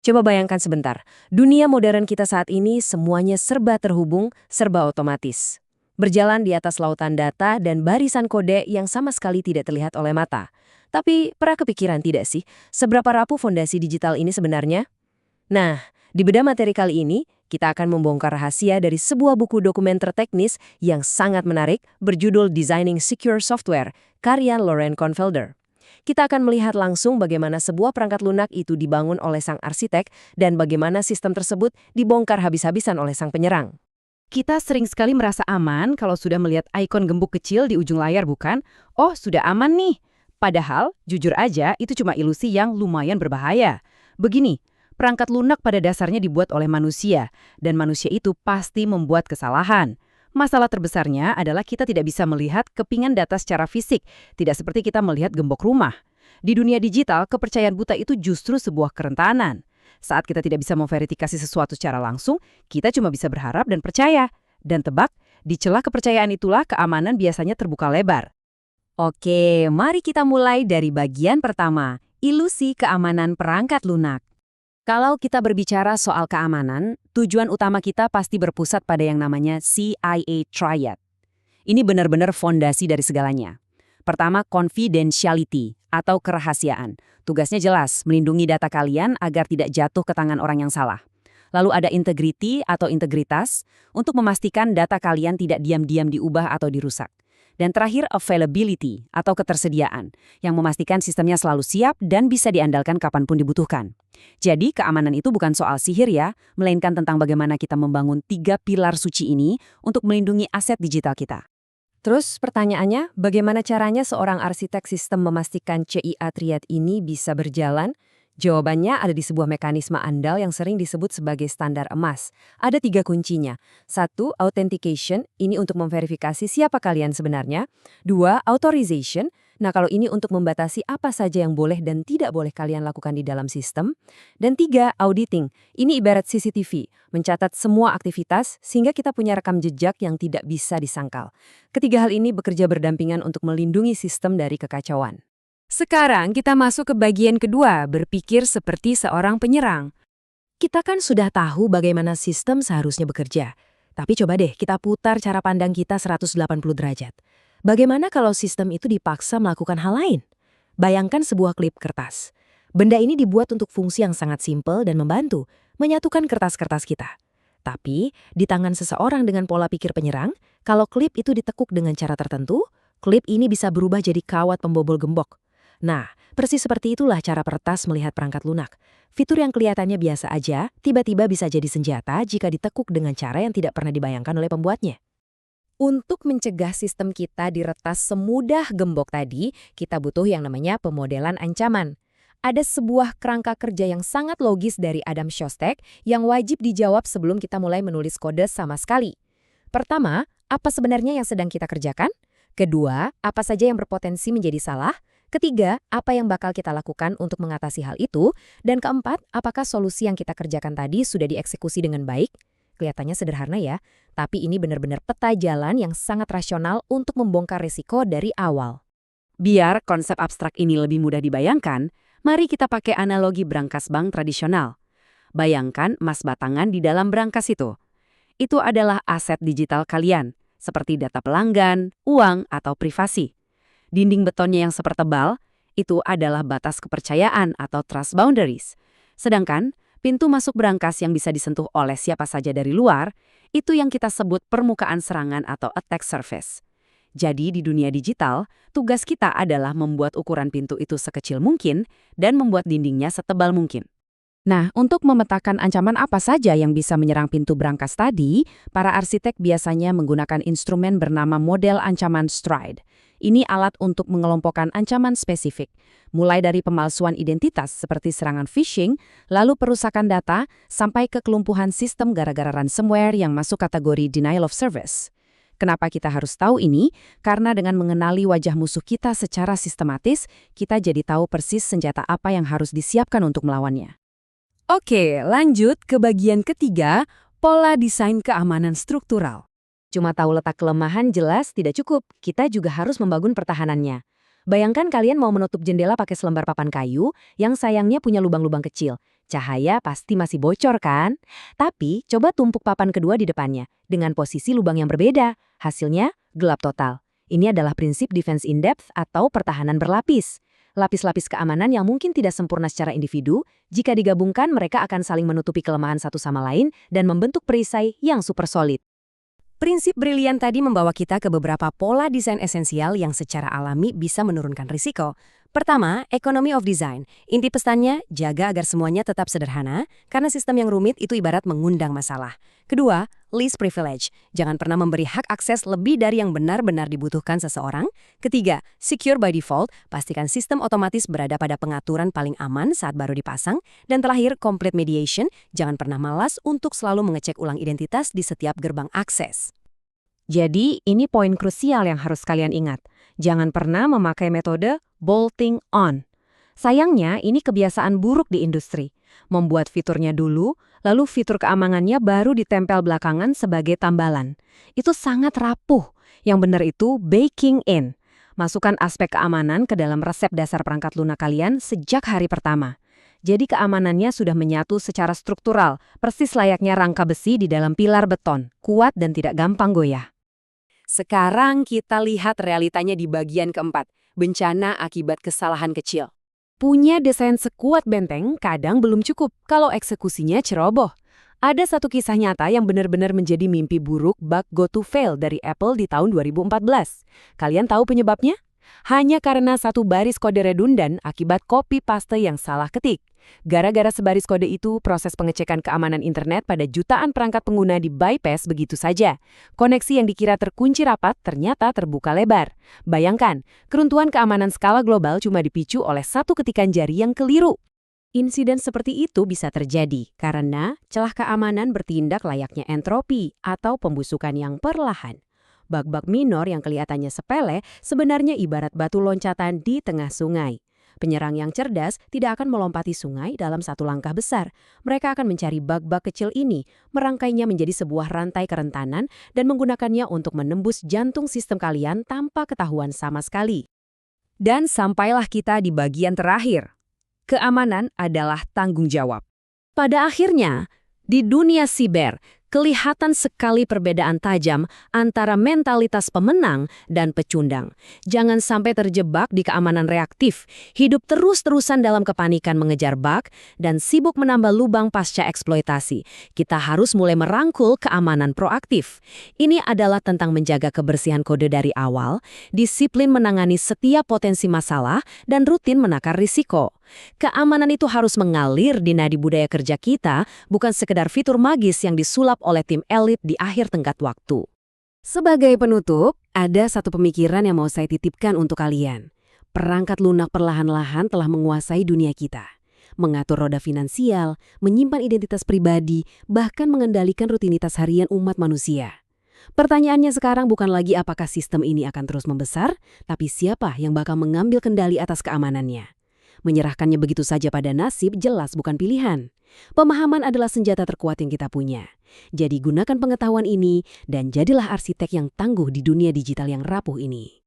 Coba bayangkan sebentar, dunia modern kita saat ini semuanya serba terhubung, serba otomatis. Berjalan di atas lautan data dan barisan kode yang sama sekali tidak terlihat oleh mata. Tapi pernah kepikiran tidak sih, seberapa rapuh fondasi digital ini sebenarnya? Nah, di bedah materi kali ini, kita akan membongkar rahasia dari sebuah buku dokumenter teknis yang sangat menarik berjudul Designing Secure Software, karya Lauren Confelder. Kita akan melihat langsung bagaimana sebuah perangkat lunak itu dibangun oleh sang arsitek dan bagaimana sistem tersebut dibongkar habis-habisan oleh sang penyerang. Kita sering sekali merasa aman kalau sudah melihat ikon gembok kecil di ujung layar, bukan? Oh, sudah aman nih. Padahal, jujur aja, itu cuma ilusi yang lumayan berbahaya. Begini, perangkat lunak pada dasarnya dibuat oleh manusia, dan manusia itu pasti membuat kesalahan. Masalah terbesarnya adalah kita tidak bisa melihat kepingan data secara fisik, tidak seperti kita melihat gembok rumah. Di dunia digital, kepercayaan buta itu justru sebuah kerentanan. Saat kita tidak bisa memverifikasi sesuatu secara langsung, kita cuma bisa berharap dan percaya. Dan tebak, di celah kepercayaan itulah keamanan biasanya terbuka lebar. Oke, mari kita mulai dari bagian pertama, ilusi keamanan perangkat lunak. Kalau kita berbicara soal keamanan, tujuan utama kita pasti berpusat pada yang namanya CIA Triad. Ini benar-benar fondasi dari segalanya. Pertama, confidentiality atau kerahasiaan. Tugasnya jelas, melindungi data kalian agar tidak jatuh ke tangan orang yang salah. Lalu ada integrity atau integritas untuk memastikan data kalian tidak diam-diam diubah atau dirusak. Dan terakhir, availability atau ketersediaan yang memastikan sistemnya selalu siap dan bisa diandalkan kapanpun dibutuhkan. Jadi, keamanan itu bukan soal sihir ya, melainkan tentang bagaimana kita membangun 3 pilar suci ini untuk melindungi aset digital kita. Terus pertanyaannya, bagaimana caranya seorang arsitek sistem memastikan CIA Triad ini bisa berjalan? Jawabannya ada di sebuah mekanisme andal yang sering disebut sebagai standar emas. Ada 3 kuncinya. 1. Authentication, ini untuk memverifikasi siapa kalian sebenarnya. 2. Authorization, nah kalau ini untuk membatasi apa saja yang boleh dan tidak boleh kalian lakukan di dalam sistem. Dan 3. Auditing, ini ibarat CCTV, mencatat semua aktivitas sehingga kita punya rekam jejak yang tidak bisa disangkal. Ketiga hal ini bekerja berdampingan untuk melindungi sistem dari kekacauan. Sekarang kita masuk ke bagian kedua, berpikir seperti seorang penyerang. Kita kan sudah tahu bagaimana sistem seharusnya bekerja. Tapi coba deh kita putar cara pandang kita 180 derajat. Bagaimana kalau sistem itu dipaksa melakukan hal lain? Bayangkan sebuah klip kertas. Benda ini dibuat untuk fungsi yang sangat simpel dan membantu, menyatukan kertas-kertas kita. Tapi, di tangan seseorang dengan pola pikir penyerang, kalau klip itu ditekuk dengan cara tertentu, klip ini bisa berubah jadi kawat pembobol gembok. Nah, persis seperti itulah cara peretas melihat perangkat lunak. Fitur yang kelihatannya biasa aja, tiba-tiba bisa jadi senjata jika ditekuk dengan cara yang tidak pernah dibayangkan oleh pembuatnya. Untuk mencegah sistem kita diretas semudah gembok tadi, kita butuh yang namanya pemodelan ancaman. Ada sebuah kerangka kerja yang sangat logis dari Adam Shostak yang wajib dijawab sebelum kita mulai menulis kode sama sekali. Pertama, apa sebenarnya yang sedang kita kerjakan? Kedua, apa saja yang berpotensi menjadi salah? Ketiga, apa yang bakal kita lakukan untuk mengatasi hal itu? Dan keempat, apakah solusi yang kita kerjakan tadi sudah dieksekusi dengan baik? Kelihatannya sederhana ya, tapi ini benar-benar peta jalan yang sangat rasional untuk membongkar risiko dari awal. Biar konsep abstrak ini lebih mudah dibayangkan, mari kita pakai analogi brankas bank tradisional. Bayangkan emas batangan di dalam brankas itu. Itu adalah aset digital kalian, seperti data pelanggan, uang, atau privasi. Dinding betonnya yang sepertebal, itu adalah batas kepercayaan atau trust boundaries. Sedangkan, pintu masuk brankas yang bisa disentuh oleh siapa saja dari luar, itu yang kita sebut permukaan serangan atau attack surface. Jadi di dunia digital, tugas kita adalah membuat ukuran pintu itu sekecil mungkin dan membuat dindingnya setebal mungkin. Nah, untuk memetakan ancaman apa saja yang bisa menyerang pintu brankas tadi, para arsitek biasanya menggunakan instrumen bernama model ancaman Stride. Ini alat untuk mengelompokkan ancaman spesifik, mulai dari pemalsuan identitas seperti serangan phishing, lalu perusakan data, sampai ke kelumpuhan sistem gara-gara ransomware yang masuk kategori denial of service. Kenapa kita harus tahu ini? Karena dengan mengenali wajah musuh kita secara sistematis, kita jadi tahu persis senjata apa yang harus disiapkan untuk melawannya. Oke, lanjut ke bagian ketiga, pola desain keamanan struktural. Cuma tahu letak kelemahan jelas tidak cukup, kita juga harus membangun pertahanannya. Bayangkan kalian mau menutup jendela pakai selembar papan kayu yang sayangnya punya lubang-lubang kecil. Cahaya pasti masih bocor kan? Tapi coba tumpuk papan kedua di depannya, dengan posisi lubang yang berbeda. Hasilnya, gelap total. Ini adalah prinsip defense in depth atau pertahanan berlapis. Lapis-lapis keamanan yang mungkin tidak sempurna secara individu, jika digabungkan mereka akan saling menutupi kelemahan satu sama lain dan membentuk perisai yang super solid. Prinsip brilian tadi membawa kita ke beberapa pola desain esensial yang secara alami bisa menurunkan risiko. Pertama, economy of design. Inti pesannya, jaga agar semuanya tetap sederhana, karena sistem yang rumit itu ibarat mengundang masalah. Kedua, least privilege. Jangan pernah memberi hak akses lebih dari yang benar-benar dibutuhkan seseorang. Ketiga, secure by default. Pastikan sistem otomatis berada pada pengaturan paling aman saat baru dipasang. Dan terakhir, complete mediation. Jangan pernah malas untuk selalu mengecek ulang identitas di setiap gerbang akses. Jadi, ini poin krusial yang harus kalian ingat. Jangan pernah memakai metode bolting on. Sayangnya, ini kebiasaan buruk di industri. Membuat fiturnya dulu, lalu fitur keamanannya baru ditempel belakangan sebagai tambalan. Itu sangat rapuh. Yang benar itu baking in. Masukkan aspek keamanan ke dalam resep dasar perangkat lunak kalian sejak hari pertama. Jadi keamanannya sudah menyatu secara struktural, persis layaknya rangka besi di dalam pilar beton, kuat dan tidak gampang goyah. Sekarang kita lihat realitanya di bagian keempat, bencana akibat kesalahan kecil. Punya desain sekuat benteng kadang belum cukup kalau eksekusinya ceroboh. Ada satu kisah nyata yang benar-benar menjadi mimpi buruk bug go to fail dari Apple di tahun 2014. Kalian tahu penyebabnya? Hanya karena satu baris kode redundan akibat copy paste yang salah ketik. Gara-gara sebaris kode itu, proses pengecekan keamanan internet pada jutaan perangkat pengguna di-bypass begitu saja. Koneksi yang dikira terkunci rapat ternyata terbuka lebar. Bayangkan, keruntuhan keamanan skala global cuma dipicu oleh satu ketikan jari yang keliru. Insiden seperti itu bisa terjadi karena celah keamanan bertindak layaknya entropi atau pembusukan yang perlahan. Bug-bug minor yang kelihatannya sepele sebenarnya ibarat batu loncatan di tengah sungai. Penyerang yang cerdas tidak akan melompati sungai dalam satu langkah besar. Mereka akan mencari bug-bug kecil ini, merangkainya menjadi sebuah rantai kerentanan dan menggunakannya untuk menembus jantung sistem kalian tanpa ketahuan sama sekali. Dan sampailah kita di bagian terakhir. Keamanan adalah tanggung jawab. Pada akhirnya, di dunia siber, kelihatan sekali perbedaan tajam antara mentalitas pemenang dan pecundang. Jangan sampai terjebak di keamanan reaktif, hidup terus-terusan dalam kepanikan mengejar bug, dan sibuk menambah lubang pasca eksploitasi. Kita harus mulai merangkul keamanan proaktif. Ini adalah tentang menjaga kebersihan kode dari awal, disiplin menangani setiap potensi masalah, dan rutin menakar risiko. Keamanan itu harus mengalir di nadi budaya kerja kita, bukan sekedar fitur magis yang disulap oleh tim elit di akhir tenggat waktu. Sebagai penutup, ada satu pemikiran yang mau saya titipkan untuk kalian. Perangkat lunak perlahan-lahan telah menguasai dunia kita. Mengatur roda finansial, menyimpan identitas pribadi, bahkan mengendalikan rutinitas harian umat manusia. Pertanyaannya sekarang bukan lagi apakah sistem ini akan terus membesar, tapi siapa yang bakal mengambil kendali atas keamanannya. Menyerahkannya begitu saja pada nasib jelas bukan pilihan. Pemahaman adalah senjata terkuat yang kita punya. Jadi gunakan pengetahuan ini dan jadilah arsitek yang tangguh di dunia digital yang rapuh ini.